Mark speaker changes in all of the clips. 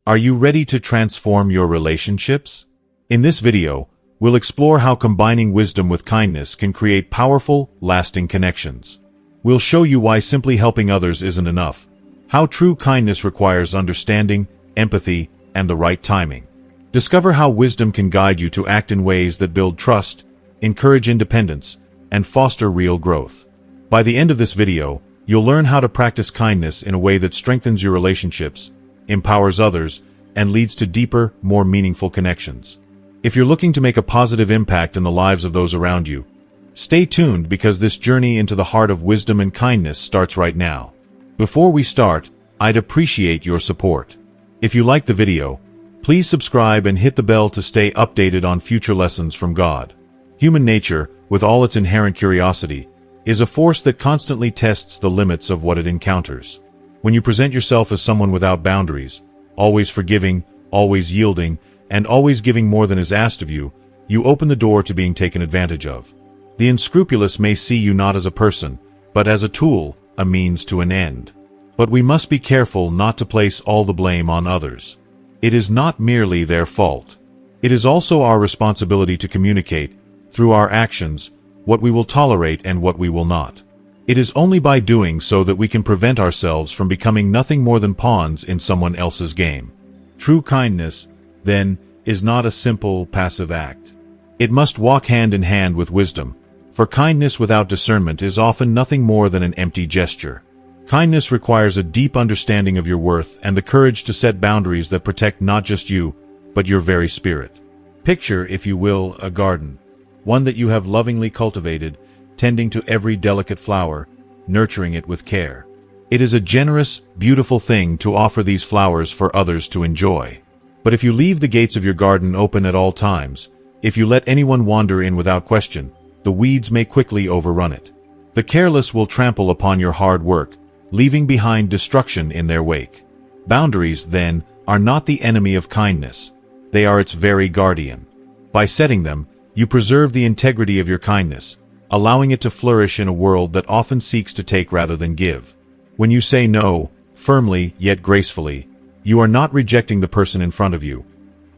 Speaker 1: Are you ready to transform your relationships? In this video, we'll explore how combining wisdom with kindness can create powerful, lasting connections. We'll show you why simply helping others isn't enough, how true kindness requires understanding, empathy, and the right timing. Discover how wisdom can guide you to act in ways that build trust, encourage independence, and foster real growth. By the end of this video, you'll learn how to practice kindness in a way that strengthens your relationships, empowers others, and leads to deeper, more meaningful connections. If you're looking to make a positive impact in the lives of those around you, stay tuned because this journey into the heart of wisdom and kindness starts right now. Before we start, I'd appreciate your support. If you like the video, please subscribe and hit the bell to stay updated on future lessons from God. Human nature, with all its inherent curiosity, is a force that constantly tests the limits of what it encounters. When you present yourself as someone without boundaries, always forgiving, always yielding, and always giving more than is asked of you, you open the door to being taken advantage of. The unscrupulous may see you not as a person, but as a tool, a means to an end. But we must be careful not to place all the blame on others. It is not merely their fault. It is also our responsibility to communicate, through our actions, what we will tolerate and what we will not. It is only by doing so that we can prevent ourselves from becoming nothing more than pawns in someone else's game. True kindness, then, is not a simple, passive act. It must walk hand in hand with wisdom, for kindness without discernment is often nothing more than an empty gesture. Kindness requires a deep understanding of your worth and the courage to set boundaries that protect not just you, but your very spirit. Picture, if you will, a garden, one that you have lovingly cultivated, tending to every delicate flower, nurturing it with care. It is a generous, beautiful thing to offer these flowers for others to enjoy. But if you leave the gates of your garden open at all times, if you let anyone wander in without question, the weeds may quickly overrun it. The careless will trample upon your hard work, leaving behind destruction in their wake. Boundaries, then, are not the enemy of kindness. They are its very guardian. By setting them, you preserve the integrity of your kindness, allowing it to flourish in a world that often seeks to take rather than give. When you say no, firmly yet gracefully, you are not rejecting the person in front of you.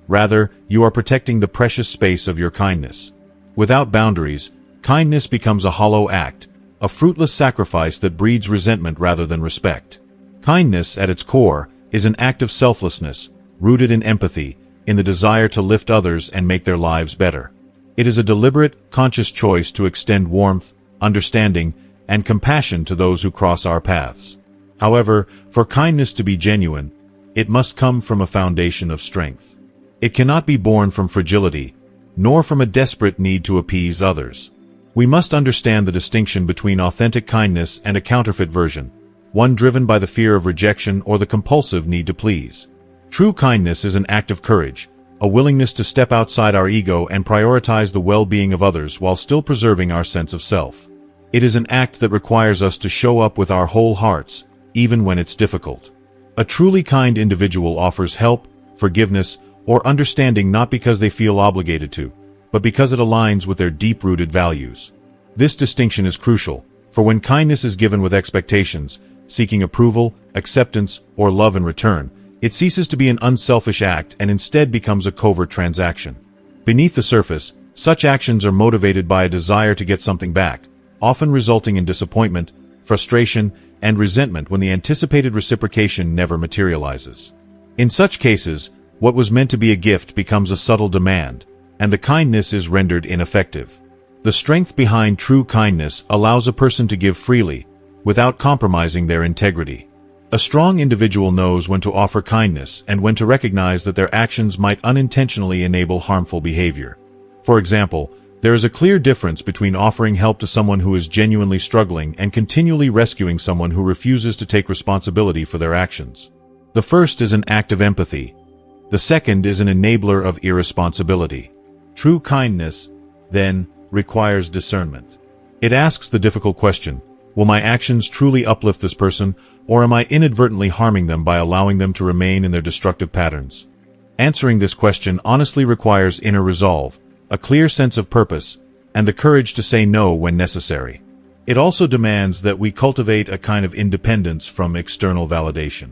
Speaker 1: Rather, you are protecting the precious space of your kindness. Without boundaries, kindness becomes a hollow act, a fruitless sacrifice that breeds resentment rather than respect. Kindness, at its core, is an act of selflessness, rooted in empathy, in the desire to lift others and make their lives better. It is a deliberate, conscious choice to extend warmth, understanding, and compassion to those who cross our paths. However, for kindness to be genuine, it must come from a foundation of strength. It cannot be born from fragility, nor from a desperate need to appease others. We must understand the distinction between authentic kindness and a counterfeit version, one driven by the fear of rejection or the compulsive need to please. True kindness is an act of courage, a willingness to step outside our ego and prioritize the well-being of others while still preserving our sense of self. It is an act that requires us to show up with our whole hearts, even when it's difficult. A truly kind individual offers help, forgiveness, or understanding not because they feel obligated to, but because it aligns with their deep-rooted values. This distinction is crucial, for when kindness is given with expectations, seeking approval, acceptance, or love in return, it ceases to be an unselfish act and instead becomes a covert transaction. Beneath the surface, such actions are motivated by a desire to get something back, often resulting in disappointment, frustration, and resentment when the anticipated reciprocation never materializes. In such cases, what was meant to be a gift becomes a subtle demand, and the kindness is rendered ineffective. The strength behind true kindness allows a person to give freely, without compromising their integrity. A strong individual knows when to offer kindness and when to recognize that their actions might unintentionally enable harmful behavior. For example, there is a clear difference between offering help to someone who is genuinely struggling and continually rescuing someone who refuses to take responsibility for their actions. The first is an act of empathy. The second is an enabler of irresponsibility. True kindness, then, requires discernment. It asks the difficult question, will my actions truly uplift this person, or am I inadvertently harming them by allowing them to remain in their destructive patterns? Answering this question honestly requires inner resolve, a clear sense of purpose, and the courage to say no when necessary. It also demands that we cultivate a kind of independence from external validation.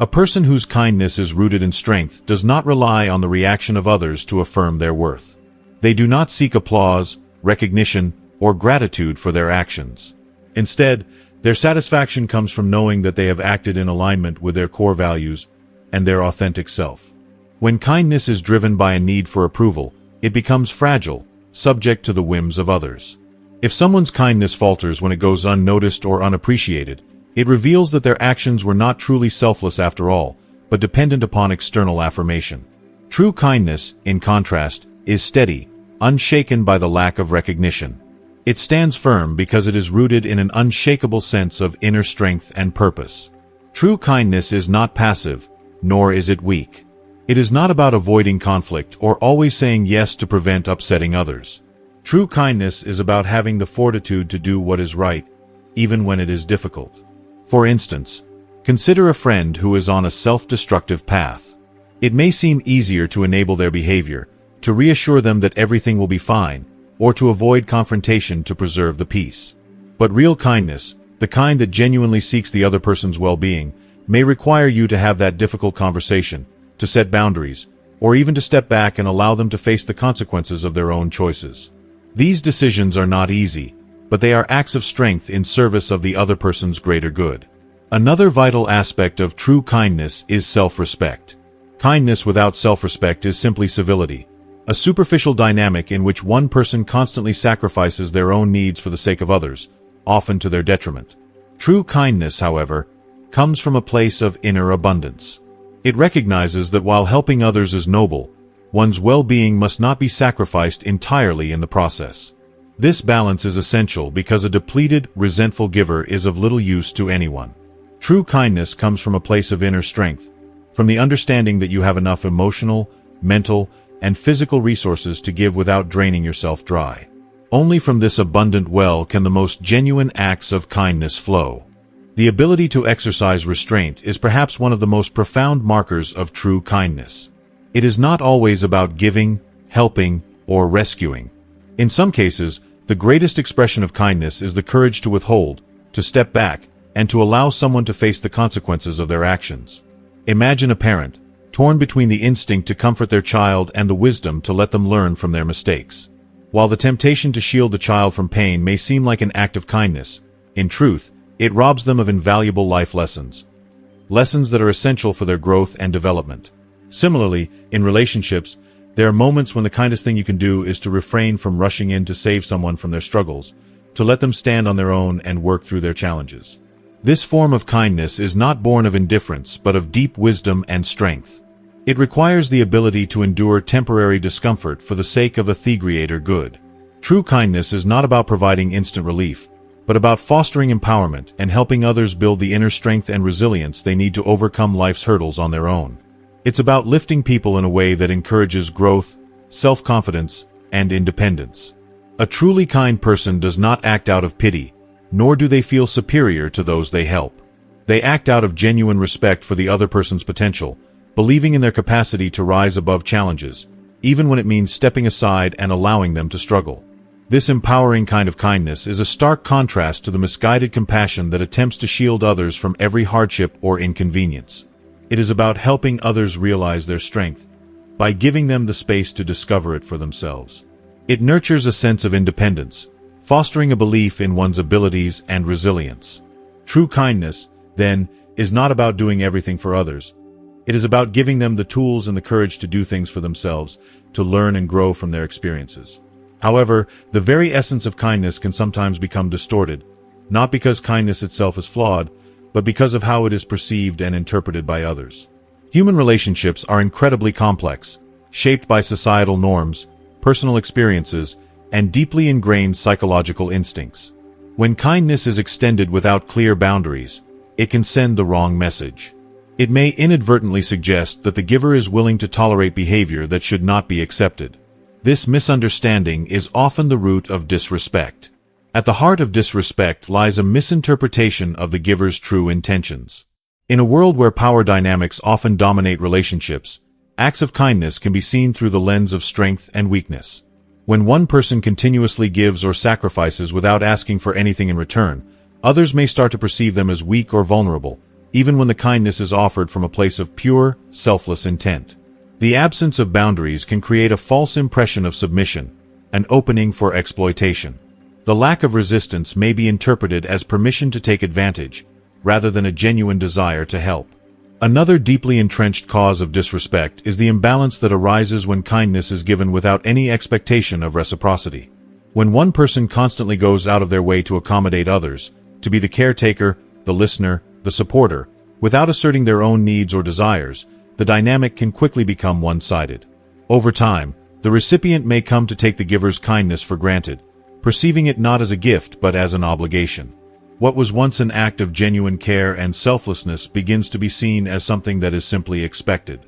Speaker 1: A person whose kindness is rooted in strength does not rely on the reaction of others to affirm their worth. They do not seek applause, recognition, or gratitude for their actions. Instead, their satisfaction comes from knowing that they have acted in alignment with their core values and their authentic self. When kindness is driven by a need for approval, it becomes fragile, subject to the whims of others. If someone's kindness falters when it goes unnoticed or unappreciated, it reveals that their actions were not truly selfless after all, but dependent upon external affirmation. True kindness, in contrast, is steady, unshaken by the lack of recognition. It stands firm because it is rooted in an unshakable sense of inner strength and purpose. True kindness is not passive, nor is it weak. It is not about avoiding conflict or always saying yes to prevent upsetting others. True kindness is about having the fortitude to do what is right, even when it is difficult. For instance, consider a friend who is on a self-destructive path. It may seem easier to enable their behavior, to reassure them that everything will be fine, or to avoid confrontation to preserve the peace. But real kindness, the kind that genuinely seeks the other person's well-being, may require you to have that difficult conversation, to set boundaries, or even to step back and allow them to face the consequences of their own choices. These decisions are not easy, but they are acts of strength in service of the other person's greater good. Another vital aspect of true kindness is self-respect. Kindness without self-respect is simply civility, a superficial dynamic in which one person constantly sacrifices their own needs for the sake of others, often to their detriment. True kindness, however, comes from a place of inner abundance. It recognizes that while helping others is noble, one's well-being must not be sacrificed entirely in the process. This balance is essential because a depleted, resentful giver is of little use to anyone. True kindness comes from a place of inner strength, from the understanding that you have enough emotional, mental, and physical resources to give without draining yourself dry. Only from this abundant well can the most genuine acts of kindness flow. The ability to exercise restraint is perhaps one of the most profound markers of true kindness. It is not always about giving, helping, or rescuing. In some cases, the greatest expression of kindness is the courage to withhold, to step back, and to allow someone to face the consequences of their actions. Imagine a parent, torn between the instinct to comfort their child and the wisdom to let them learn from their mistakes. While the temptation to shield the child from pain may seem like an act of kindness, in truth, it robs them of invaluable life lessons. Lessons that are essential for their growth and development. Similarly, in relationships, there are moments when the kindest thing you can do is to refrain from rushing in to save someone from their struggles, to let them stand on their own and work through their challenges. This form of kindness is not born of indifference but of deep wisdom and strength. It requires the ability to endure temporary discomfort for the sake of the greater good. True kindness is not about providing instant relief, but about fostering empowerment and helping others build the inner strength and resilience they need to overcome life's hurdles on their own. It's about lifting people in a way that encourages growth, self-confidence, and independence. A truly kind person does not act out of pity, nor do they feel superior to those they help. They act out of genuine respect for the other person's potential, believing in their capacity to rise above challenges, even when it means stepping aside and allowing them to struggle. This empowering kind of kindness is a stark contrast to the misguided compassion that attempts to shield others from every hardship or inconvenience. It is about helping others realize their strength, by giving them the space to discover it for themselves. It nurtures a sense of independence, fostering a belief in one's abilities and resilience. True kindness, then, is not about doing everything for others. It is about giving them the tools and the courage to do things for themselves, to learn and grow from their experiences. However, the very essence of kindness can sometimes become distorted, not because kindness itself is flawed, but because of how it is perceived and interpreted by others. Human relationships are incredibly complex, shaped by societal norms, personal experiences, and deeply ingrained psychological instincts. When kindness is extended without clear boundaries, it can send the wrong message. It may inadvertently suggest that the giver is willing to tolerate behavior that should not be accepted. This misunderstanding is often the root of disrespect. At the heart of disrespect lies a misinterpretation of the giver's true intentions. In a world where power dynamics often dominate relationships, acts of kindness can be seen through the lens of strength and weakness. When one person continuously gives or sacrifices without asking for anything in return, others may start to perceive them as weak or vulnerable, even when the kindness is offered from a place of pure, selfless intent. The absence of boundaries can create a false impression of submission, an opening for exploitation. The lack of resistance may be interpreted as permission to take advantage, rather than a genuine desire to help. Another deeply entrenched cause of disrespect is the imbalance that arises when kindness is given without any expectation of reciprocity. When one person constantly goes out of their way to accommodate others, to be the caretaker, the listener, the supporter, without asserting their own needs or desires, the dynamic can quickly become one-sided. Over time, the recipient may come to take the giver's kindness for granted, perceiving it not as a gift but as an obligation. What was once an act of genuine care and selflessness begins to be seen as something that is simply expected.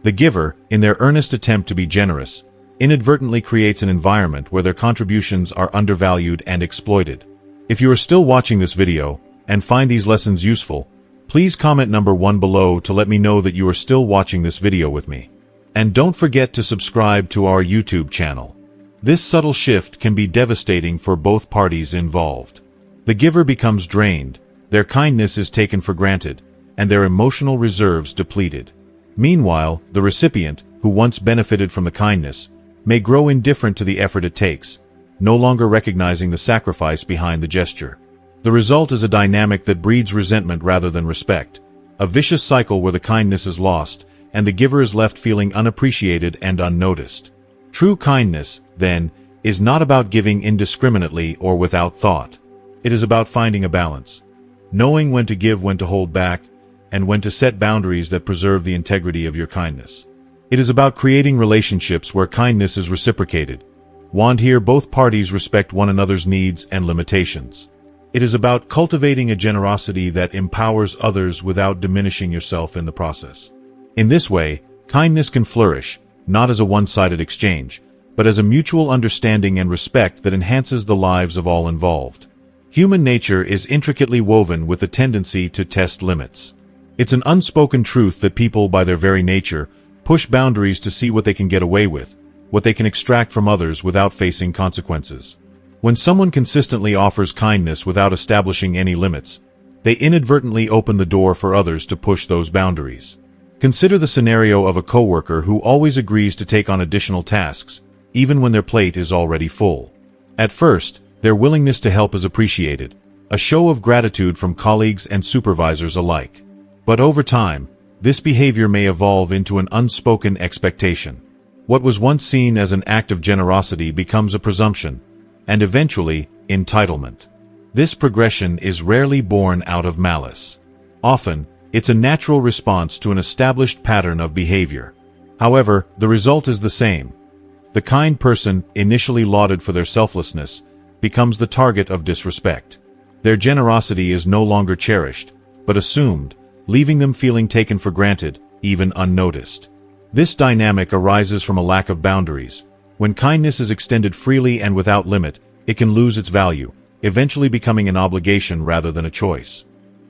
Speaker 1: The giver, in their earnest attempt to be generous, inadvertently creates an environment where their contributions are undervalued and exploited. If you are still watching this video and find these lessons useful, please comment number 1 below to let me know that you are still watching this video with me. And don't forget to subscribe to our YouTube channel. This subtle shift can be devastating for both parties involved. The giver becomes drained, their kindness is taken for granted, and their emotional reserves depleted. Meanwhile, the recipient, who once benefited from the kindness, may grow indifferent to the effort it takes, no longer recognizing the sacrifice behind the gesture. The result is a dynamic that breeds resentment rather than respect, a vicious cycle where the kindness is lost, and the giver is left feeling unappreciated and unnoticed. True kindness, then, is not about giving indiscriminately or without thought. It is about finding a balance, knowing when to give, when to hold back, and when to set boundaries that preserve the integrity of your kindness. It is about creating relationships where kindness is reciprocated, one here both parties respect one another's needs and limitations. It is about cultivating a generosity that empowers others without diminishing yourself in the process. In this way, kindness can flourish, not as a one-sided exchange, but as a mutual understanding and respect that enhances the lives of all involved. Human nature is intricately woven with the tendency to test limits. It's an unspoken truth that people, by their very nature, push boundaries to see what they can get away with, what they can extract from others without facing consequences. When someone consistently offers kindness without establishing any limits, they inadvertently open the door for others to push those boundaries. Consider the scenario of a coworker who always agrees to take on additional tasks, even when their plate is already full. At first, their willingness to help is appreciated, a show of gratitude from colleagues and supervisors alike. But over time, this behavior may evolve into an unspoken expectation. What was once seen as an act of generosity becomes a presumption, and eventually, entitlement. This progression is rarely born out of malice. Often, it's a natural response to an established pattern of behavior. However, the result is the same. The kind person, initially lauded for their selflessness, becomes the target of disrespect. Their generosity is no longer cherished, but assumed, leaving them feeling taken for granted, even unnoticed. This dynamic arises from a lack of boundaries. When kindness is extended freely and without limit, it can lose its value, eventually becoming an obligation rather than a choice.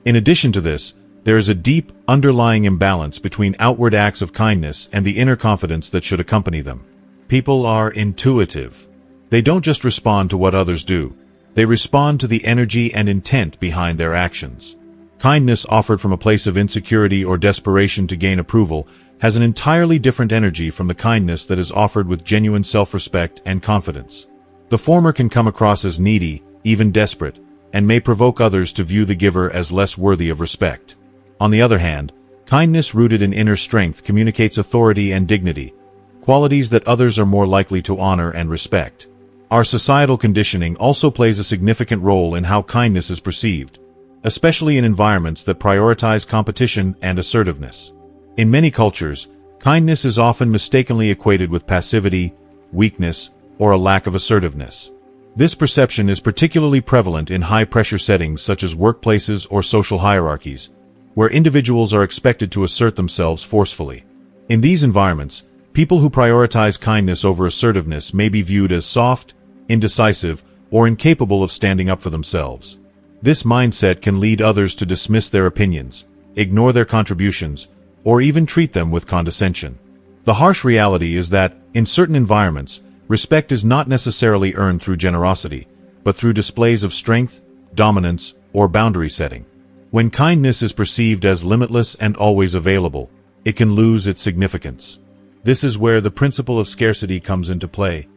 Speaker 1: In addition to this, there is a deep, underlying imbalance between outward acts of kindness and the inner confidence that should accompany them. People are intuitive. They don't just respond to what others do, they respond to the energy and intent behind their actions. Kindness offered from a place of insecurity or desperation to gain approval has an entirely different energy from the kindness that is offered with genuine self-respect and confidence. The former can come across as needy, even desperate, and may provoke others to view the giver as less worthy of respect. On the other hand, kindness rooted in inner strength communicates authority and dignity, qualities that others are more likely to honor and respect. Our societal conditioning also plays a significant role in how kindness is perceived, especially in environments that prioritize competition and assertiveness. In many cultures, kindness is often mistakenly equated with passivity, weakness, or a lack of assertiveness. This perception is particularly prevalent in high-pressure settings such as workplaces or social hierarchies, where individuals are expected to assert themselves forcefully. In these environments, people who prioritize kindness over assertiveness may be viewed as soft, indecisive, or incapable of standing up for themselves. This mindset can lead others to dismiss their opinions, ignore their contributions, or even treat them with condescension. The harsh reality is that, in certain environments, respect is not necessarily earned through generosity, but through displays of strength, dominance, or boundary setting. When kindness is perceived as limitless and always available, it can lose its significance. This is where the principle of scarcity comes into play,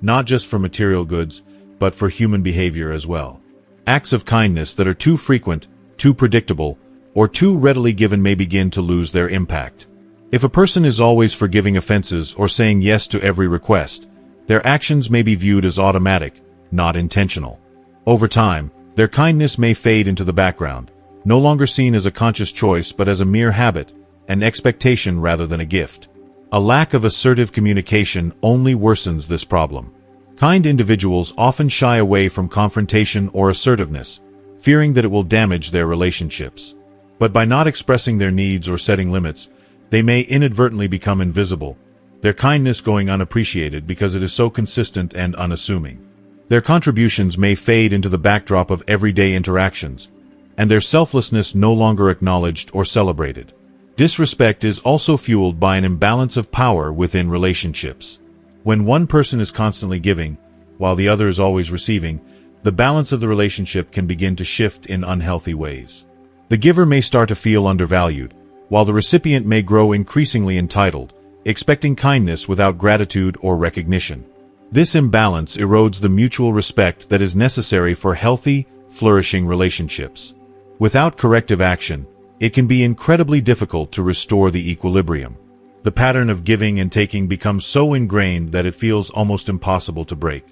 Speaker 1: not just for material goods, but for human behavior as well. Acts of kindness that are too frequent, too predictable, or too readily given may begin to lose their impact. If a person is always forgiving offenses or saying yes to every request, their actions may be viewed as automatic, not intentional. Over time, their kindness may fade into the background, no longer seen as a conscious choice but as a mere habit, an expectation rather than a gift. A lack of assertive communication only worsens this problem. Kind individuals often shy away from confrontation or assertiveness, fearing that it will damage their relationships. But by not expressing their needs or setting limits, they may inadvertently become invisible, their kindness going unappreciated because it is so consistent and unassuming. Their contributions may fade into the backdrop of everyday interactions, and their selflessness no longer acknowledged or celebrated. Disrespect is also fueled by an imbalance of power within relationships. When one person is constantly giving, while the other is always receiving, the balance of the relationship can begin to shift in unhealthy ways. The giver may start to feel undervalued, while the recipient may grow increasingly entitled, expecting kindness without gratitude or recognition. This imbalance erodes the mutual respect that is necessary for healthy, flourishing relationships. Without corrective action, it can be incredibly difficult to restore the equilibrium. The pattern of giving and taking becomes so ingrained that it feels almost impossible to break.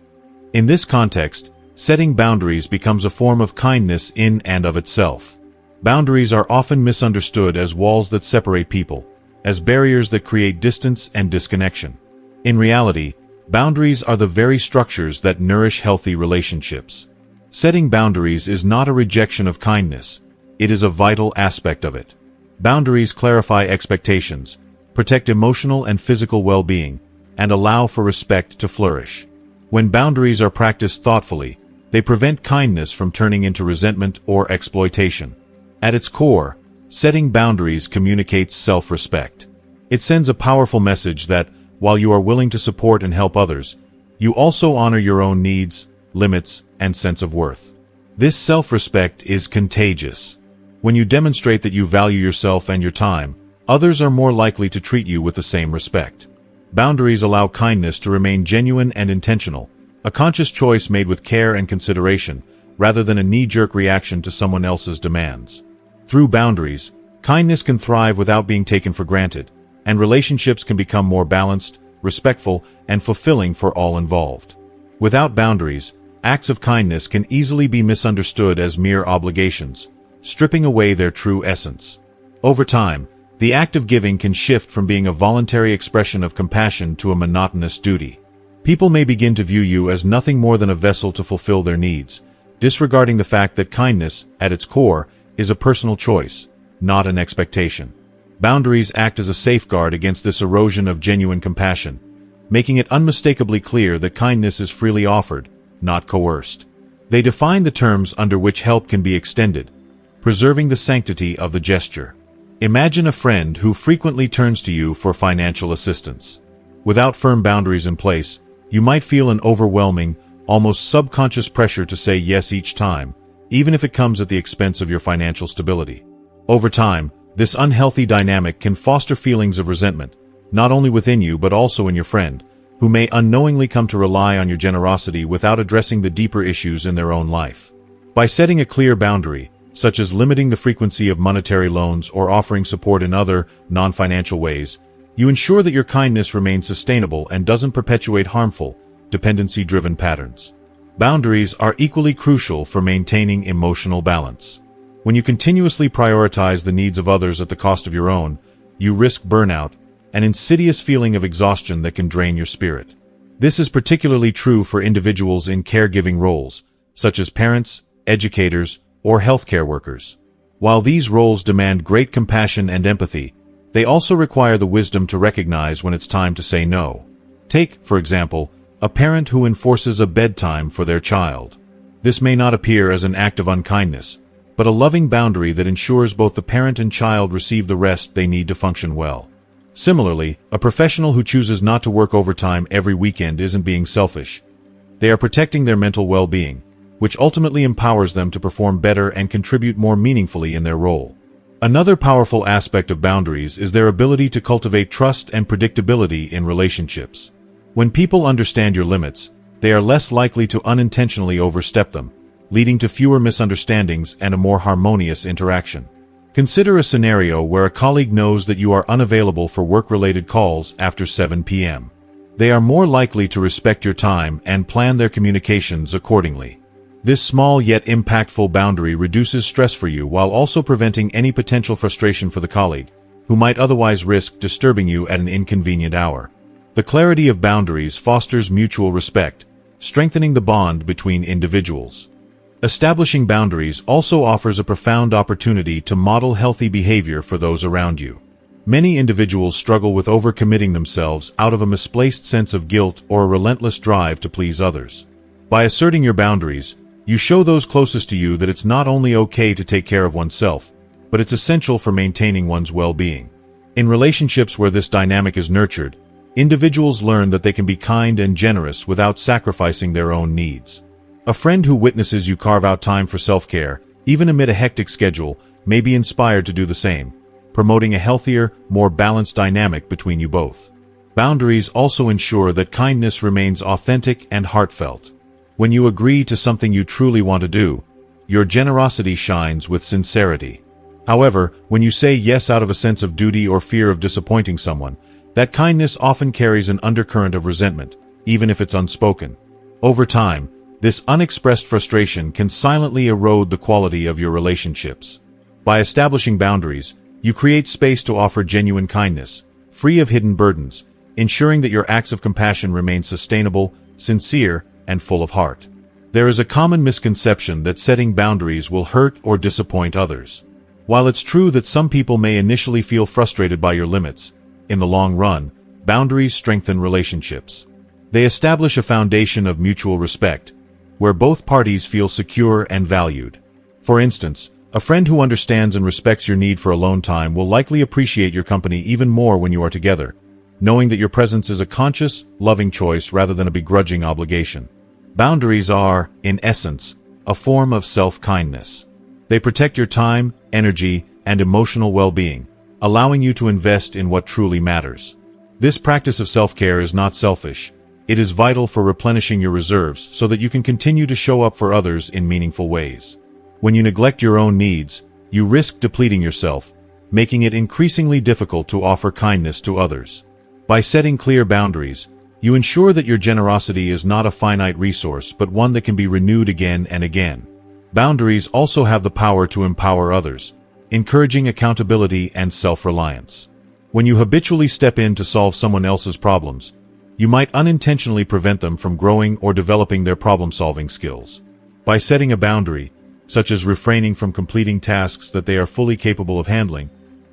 Speaker 1: In this context, setting boundaries becomes a form of kindness in and of itself. Boundaries are often misunderstood as walls that separate people, as barriers that create distance and disconnection. In reality, boundaries are the very structures that nourish healthy relationships. Setting boundaries is not a rejection of kindness, it is a vital aspect of it. Boundaries clarify expectations, protect emotional and physical well-being, and allow for respect to flourish. When boundaries are practiced thoughtfully, they prevent kindness from turning into resentment or exploitation. At its core, setting boundaries communicates self-respect. It sends a powerful message that, while you are willing to support and help others, you also honor your own needs, limits, and sense of worth. This self-respect is contagious. When you demonstrate that you value yourself and your time, others are more likely to treat you with the same respect. Boundaries allow kindness to remain genuine and intentional, a conscious choice made with care and consideration, rather than a knee-jerk reaction to someone else's demands. Through boundaries, kindness can thrive without being taken for granted, and relationships can become more balanced, respectful, and fulfilling for all involved. Without boundaries, acts of kindness can easily be misunderstood as mere obligations, stripping away their true essence. Over time, the act of giving can shift from being a voluntary expression of compassion to a monotonous duty. People may begin to view you as nothing more than a vessel to fulfill their needs, disregarding the fact that kindness, at its core, is a personal choice, not an expectation. Boundaries act as a safeguard against this erosion of genuine compassion, making it unmistakably clear that kindness is freely offered, not coerced. They define the terms under which help can be extended, preserving the sanctity of the gesture. Imagine a friend who frequently turns to you for financial assistance. Without firm boundaries in place, you might feel an overwhelming, almost subconscious pressure to say yes each time, even if it comes at the expense of your financial stability. Over time, this unhealthy dynamic can foster feelings of resentment, not only within you but also in your friend, who may unknowingly come to rely on your generosity without addressing the deeper issues in their own life. By setting a clear boundary, such as limiting the frequency of monetary loans or offering support in other, non-financial ways, you ensure that your kindness remains sustainable and doesn't perpetuate harmful, dependency-driven patterns. Boundaries are equally crucial for maintaining emotional balance. When you continuously prioritize the needs of others at the cost of your own, you risk burnout, an insidious feeling of exhaustion that can drain your spirit. This is particularly true for individuals in caregiving roles, such as parents, educators, or healthcare workers. While these roles demand great compassion and empathy, they also require the wisdom to recognize when it's time to say no. Take, for example, a parent who enforces a bedtime for their child. This may not appear as an act of unkindness, but a loving boundary that ensures both the parent and child receive the rest they need to function well. Similarly, a professional who chooses not to work overtime every weekend isn't being selfish. They are protecting their mental well-being, which ultimately empowers them to perform better and contribute more meaningfully in their role. Another powerful aspect of boundaries is their ability to cultivate trust and predictability in relationships. When people understand your limits, they are less likely to unintentionally overstep them, leading to fewer misunderstandings and a more harmonious interaction. Consider a scenario where a colleague knows that you are unavailable for work-related calls after 7 p.m. They are more likely to respect your time and plan their communications accordingly. This small yet impactful boundary reduces stress for you while also preventing any potential frustration for the colleague, who might otherwise risk disturbing you at an inconvenient hour. The clarity of boundaries fosters mutual respect, strengthening the bond between individuals. Establishing boundaries also offers a profound opportunity to model healthy behavior for those around you. Many individuals struggle with overcommitting themselves out of a misplaced sense of guilt or a relentless drive to please others. By asserting your boundaries, you show those closest to you that it's not only okay to take care of oneself, but it's essential for maintaining one's well-being. In relationships where this dynamic is nurtured, individuals learn that they can be kind and generous without sacrificing their own needs. A friend who witnesses you carve out time for self-care, even amid a hectic schedule, may be inspired to do the same, promoting a healthier, more balanced dynamic between you both. Boundaries also ensure that kindness remains authentic and heartfelt. When you agree to something you truly want to do, your generosity shines with sincerity. However, when you say yes out of a sense of duty or fear of disappointing someone, that kindness often carries an undercurrent of resentment, even if it's unspoken. Over time, this unexpressed frustration can silently erode the quality of your relationships. By establishing boundaries, you create space to offer genuine kindness, free of hidden burdens, ensuring that your acts of compassion remain sustainable, sincere, and full of heart. There is a common misconception that setting boundaries will hurt or disappoint others. While it's true that some people may initially feel frustrated by your limits, in the long run, boundaries strengthen relationships. They establish a foundation of mutual respect, where both parties feel secure and valued. For instance, a friend who understands and respects your need for alone time will likely appreciate your company even more when you are together, knowing that your presence is a conscious, loving choice rather than a begrudging obligation. Boundaries are, in essence, a form of self-kindness. They protect your time, energy, and emotional well-being, allowing you to invest in what truly matters. This practice of self-care is not selfish. It is vital for replenishing your reserves so that you can continue to show up for others in meaningful ways. When you neglect your own needs, you risk depleting yourself, making it increasingly difficult to offer kindness to others. By setting clear boundaries, you ensure that your generosity is not a finite resource but one that can be renewed again and again. Boundaries also have the power to empower others, encouraging accountability and self-reliance. When you habitually step in to solve someone else's problems, you might unintentionally prevent them from growing or developing their problem-solving skills. By setting a boundary, such as refraining from completing tasks that they are fully capable of handling,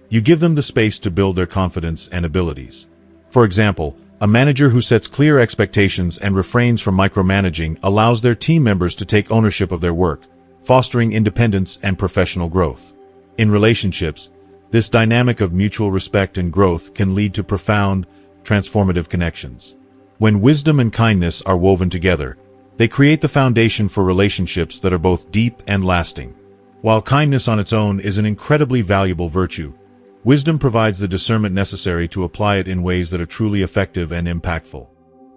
Speaker 1: you give them the space to build their confidence and abilities. For example, a manager who sets clear expectations and refrains from micromanaging allows their team members to take ownership of their work, fostering independence and professional growth. In relationships, this dynamic of mutual respect and growth can lead to profound, transformative connections. When wisdom and kindness are woven together, they create the foundation for relationships that are both deep and lasting. While kindness on its own is an incredibly valuable virtue, wisdom provides the discernment necessary to apply it in ways that are truly effective and impactful.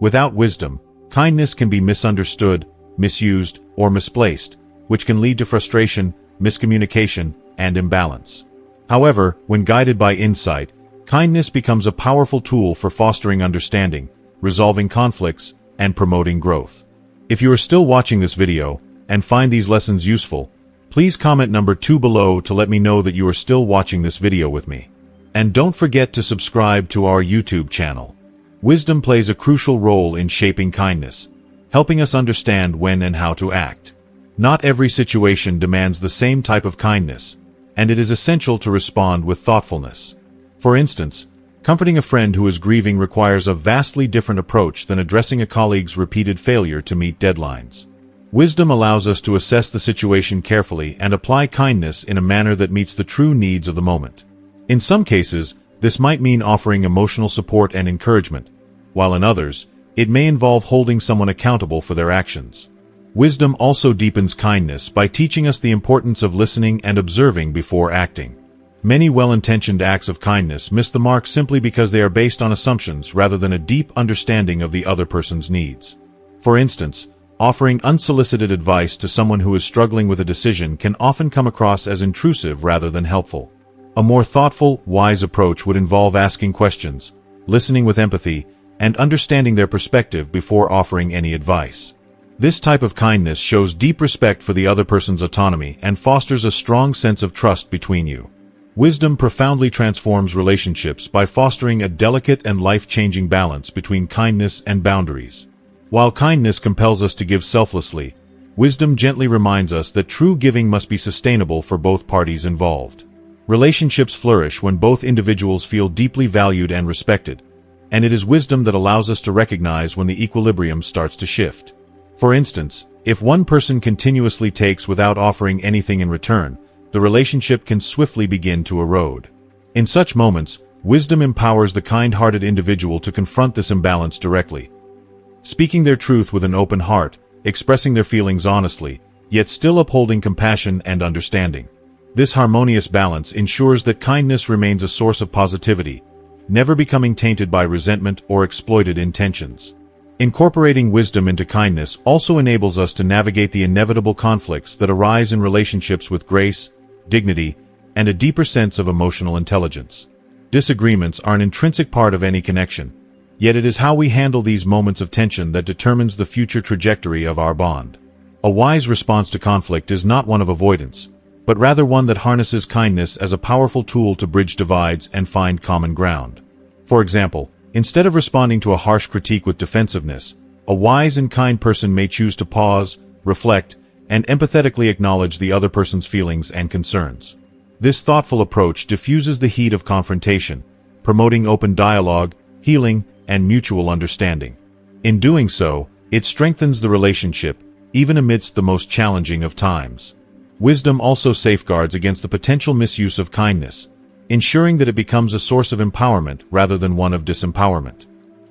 Speaker 1: Without wisdom, kindness can be misunderstood, misused, or misplaced, which can lead to frustration, miscommunication, and imbalance. However, when guided by insight, kindness becomes a powerful tool for fostering understanding, resolving conflicts, and promoting growth. If you are still watching this video and find these lessons useful, please comment number 2 below to let me know that you are still watching this video with me. And don't forget to subscribe to our YouTube channel. Wisdom plays a crucial role in shaping kindness, helping us understand when and how to act. Not every situation demands the same type of kindness, and it is essential to respond with thoughtfulness. For instance, comforting a friend who is grieving requires a vastly different approach than addressing a colleague's repeated failure to meet deadlines. Wisdom allows us to assess the situation carefully and apply kindness in a manner that meets the true needs of the moment. In some cases, this might mean offering emotional support and encouragement, while in others, it may involve holding someone accountable for their actions. Wisdom also deepens kindness by teaching us the importance of listening and observing before acting. Many well-intentioned acts of kindness miss the mark simply because they are based on assumptions rather than a deep understanding of the other person's needs. For instance, offering unsolicited advice to someone who is struggling with a decision can often come across as intrusive rather than helpful. A more thoughtful, wise approach would involve asking questions, listening with empathy, and understanding their perspective before offering any advice. This type of kindness shows deep respect for the other person's autonomy and fosters a strong sense of trust between you. Wisdom profoundly transforms relationships by fostering a delicate and life-changing balance between kindness and boundaries. While kindness compels us to give selflessly, wisdom gently reminds us that true giving must be sustainable for both parties involved. Relationships flourish when both individuals feel deeply valued and respected, and it is wisdom that allows us to recognize when the equilibrium starts to shift. For instance, if one person continuously takes without offering anything in return, the relationship can swiftly begin to erode. In such moments, wisdom empowers the kind-hearted individual to confront this imbalance directly, speaking their truth with an open heart, expressing their feelings honestly, yet still upholding compassion and understanding. This harmonious balance ensures that kindness remains a source of positivity, never becoming tainted by resentment or exploited intentions. Incorporating wisdom into kindness also enables us to navigate the inevitable conflicts that arise in relationships with grace, dignity, and a deeper sense of emotional intelligence. Disagreements are an intrinsic part of any connection, yet it is how we handle these moments of tension that determines the future trajectory of our bond. A wise response to conflict is not one of avoidance, but rather one that harnesses kindness as a powerful tool to bridge divides and find common ground. For example, instead of responding to a harsh critique with defensiveness, a wise and kind person may choose to pause, reflect, and empathetically acknowledge the other person's feelings and concerns. This thoughtful approach diffuses the heat of confrontation, promoting open dialogue, healing, and mutual understanding. In doing so, it strengthens the relationship, even amidst the most challenging of times. Wisdom also safeguards against the potential misuse of kindness, ensuring that it becomes a source of empowerment rather than one of disempowerment.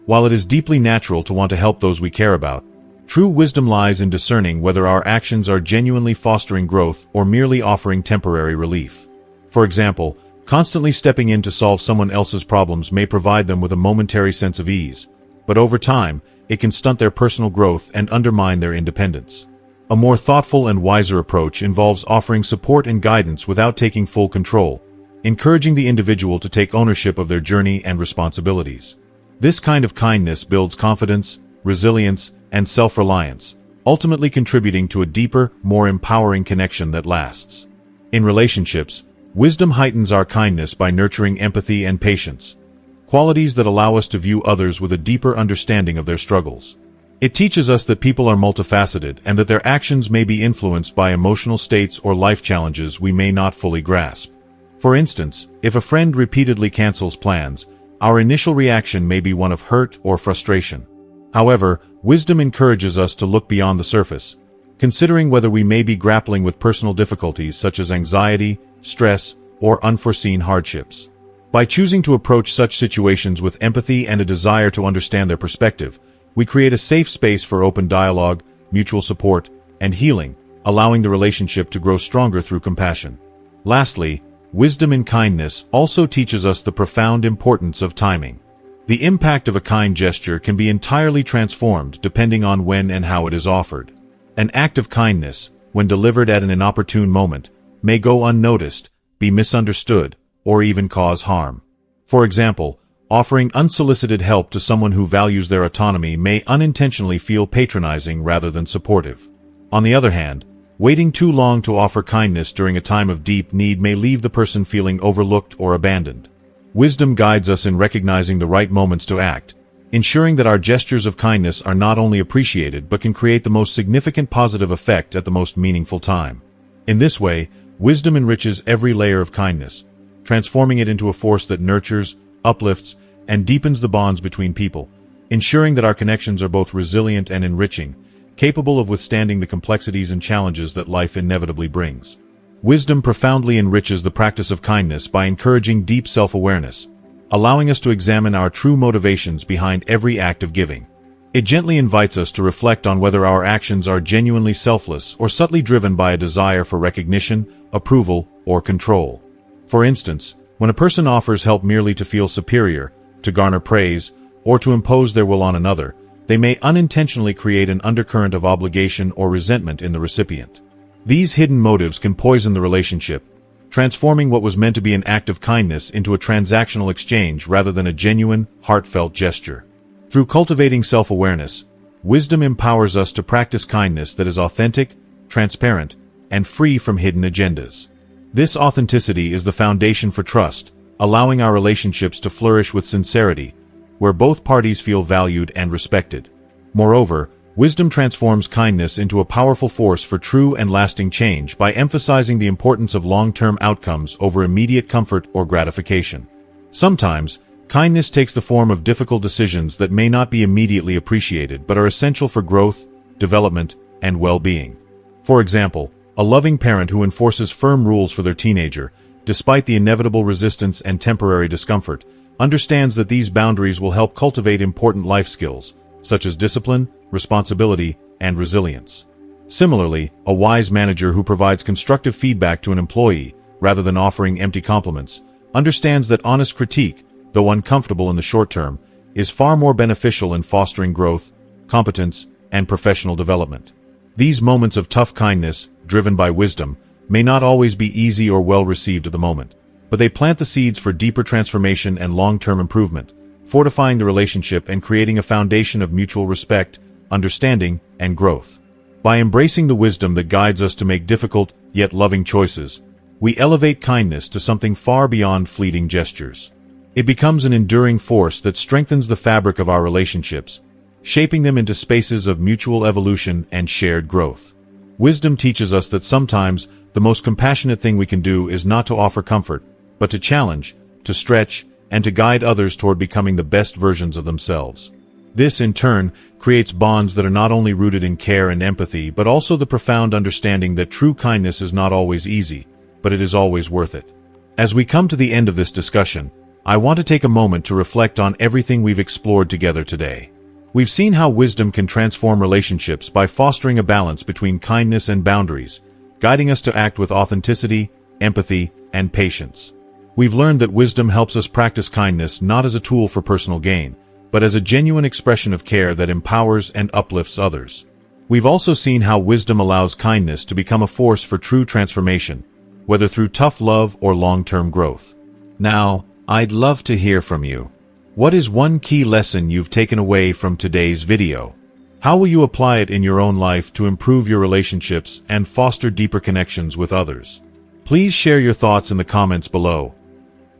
Speaker 1: While it is deeply natural to want to help those we care about, true wisdom lies in discerning whether our actions are genuinely fostering growth or merely offering temporary relief. For example, constantly stepping in to solve someone else's problems may provide them with a momentary sense of ease, but over time, it can stunt their personal growth and undermine their independence. A more thoughtful and wiser approach involves offering support and guidance without taking full control, encouraging the individual to take ownership of their journey and responsibilities. This kind of kindness builds confidence, resilience, and self-reliance, ultimately contributing to a deeper, more empowering connection that lasts. In relationships, wisdom heightens our kindness by nurturing empathy and patience, qualities that allow us to view others with a deeper understanding of their struggles. It teaches us that people are multifaceted and that their actions may be influenced by emotional states or life challenges we may not fully grasp. For instance, if a friend repeatedly cancels plans, our initial reaction may be one of hurt or frustration. However, wisdom encourages us to look beyond the surface, considering whether we may be grappling with personal difficulties such as anxiety, stress, or unforeseen hardships. By choosing to approach such situations with empathy and a desire to understand their perspective, we create a safe space for open dialogue, mutual support, and healing, allowing the relationship to grow stronger through compassion. Lastly, wisdom in kindness also teaches us the profound importance of timing. The impact of a kind gesture can be entirely transformed depending on when and how it is offered. An act of kindness, when delivered at an inopportune moment, may go unnoticed, be misunderstood, or even cause harm. For example, offering unsolicited help to someone who values their autonomy may unintentionally feel patronizing rather than supportive. On the other hand, waiting too long to offer kindness during a time of deep need may leave the person feeling overlooked or abandoned. Wisdom guides us in recognizing the right moments to act, ensuring that our gestures of kindness are not only appreciated but can create the most significant positive effect at the most meaningful time. In this way, wisdom enriches every layer of kindness, transforming it into a force that nurtures, uplifts, and deepens the bonds between people, ensuring that our connections are both resilient and enriching, capable of withstanding the complexities and challenges that life inevitably brings. Wisdom profoundly enriches the practice of kindness by encouraging deep self-awareness, allowing us to examine our true motivations behind every act of giving. It gently invites us to reflect on whether our actions are genuinely selfless or subtly driven by a desire for recognition, approval, or control. For instance, when a person offers help merely to feel superior, to garner praise, or to impose their will on another, they may unintentionally create an undercurrent of obligation or resentment in the recipient. These hidden motives can poison the relationship, transforming what was meant to be an act of kindness into a transactional exchange rather than a genuine, heartfelt gesture. Through cultivating self-awareness, wisdom empowers us to practice kindness that is authentic, transparent, and free from hidden agendas. This authenticity is the foundation for trust, allowing our relationships to flourish with sincerity, where both parties feel valued and respected. Moreover, wisdom transforms kindness into a powerful force for true and lasting change by emphasizing the importance of long-term outcomes over immediate comfort or gratification. Sometimes, kindness takes the form of difficult decisions that may not be immediately appreciated but are essential for growth, development, and well-being. For example, a loving parent who enforces firm rules for their teenager, despite the inevitable resistance and temporary discomfort, understands that these boundaries will help cultivate important life skills, such as discipline, responsibility, and resilience. Similarly, a wise manager who provides constructive feedback to an employee, rather than offering empty compliments, understands that honest critique, though uncomfortable in the short term, is far more beneficial in fostering growth, competence, and professional development. These moments of tough kindness, driven by wisdom, may not always be easy or well received at the moment, but they plant the seeds for deeper transformation and long-term improvement, fortifying the relationship and creating a foundation of mutual respect, understanding, and growth. By embracing the wisdom that guides us to make difficult, yet loving choices, we elevate kindness to something far beyond fleeting gestures. It becomes an enduring force that strengthens the fabric of our relationships, shaping them into spaces of mutual evolution and shared growth. Wisdom teaches us that sometimes the most compassionate thing we can do is not to offer comfort, but to challenge, to stretch, and to guide others toward becoming the best versions of themselves. This, in turn, creates bonds that are not only rooted in care and empathy, but also the profound understanding that true kindness is not always easy, but it is always worth it. As we come to the end of this discussion, I want to take a moment to reflect on everything we've explored together today. We've seen how wisdom can transform relationships by fostering a balance between kindness and boundaries, guiding us to act with authenticity, empathy, and patience. We've learned that wisdom helps us practice kindness not as a tool for personal gain, but as a genuine expression of care that empowers and uplifts others. We've also seen how wisdom allows kindness to become a force for true transformation, whether through tough love or long-term growth. Now, I'd love to hear from you. What is one key lesson you've taken away from today's video? How will you apply it in your own life to improve your relationships and foster deeper connections with others? Please share your thoughts in the comments below.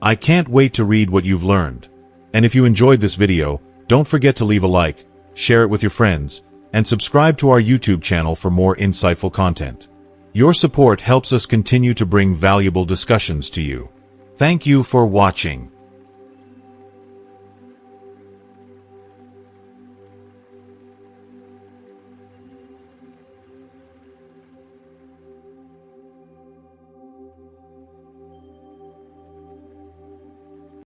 Speaker 1: I can't wait to read what you've learned. And if you enjoyed this video, don't forget to leave a like, share it with your friends, and subscribe to our YouTube channel for more insightful content. Your support helps us continue to bring valuable discussions to you. Thank you for watching.